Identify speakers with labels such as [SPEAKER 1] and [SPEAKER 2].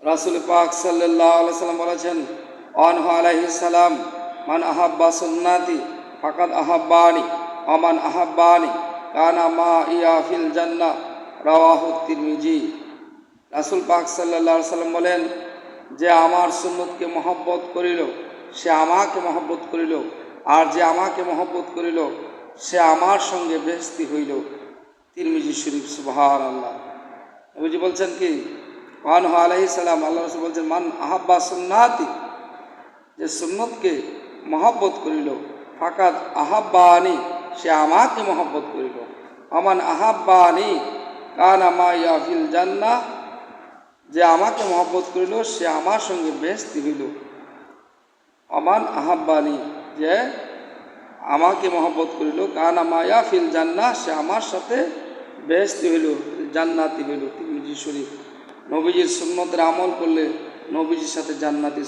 [SPEAKER 1] রাসূল পাক সাল্লাল্লাহু আলাইহি সাল্লাম বলেছেন, আনহু আলাইহিস সালাম, মান আহাব্বা সুন্নাতি ফাকাদ আহাব্বানি ওয়া মান আহাব্বানি কানা মাইয়া ফিল জান্নাহ, রাওয়াহু তিরমিজি। রাসূল পাক সাল্লাল্লাহু আলাইহি সাল্লাম বলেন, যে আমার সুন্নতকে মহব্বত করিল সে আমাকে মহব্বত করিল, আর যে আমাকে মহব্বত করিল সে আমার সঙ্গে বেহেশতি হইল। তিরমিজি শরীফ। সুবহানাল্লাহ। নবীজি বলছেন কি, আনহু আলাইহিস সালাম, আল্লাহ রাসূল বলছেন, মান আহাব্বা সুন্নাতি, যে সুন্নতকে মহব্বত করিল, ফাকাদ আহাব্বানি, সে আমাকে মহব্বত করিল, আমান আহাব্বানি কানা মাইয়া ফিল জান্নাহ, যে আমাকে মহব্বত করিল সে আমার সঙ্গে বেহেশতি হইল। আমান আহাব্বানি, যে আমাকে মহব্বত করিল, কানা মাইয়া ফিল জান্নাহ, সে আমার সাথে বেহেশতি হইল, জান্নাতি হইল। তিরমিজি শরীফ। নবীজির সুন্নতের আমল করলে নবীজির সাথে জান্নাতি।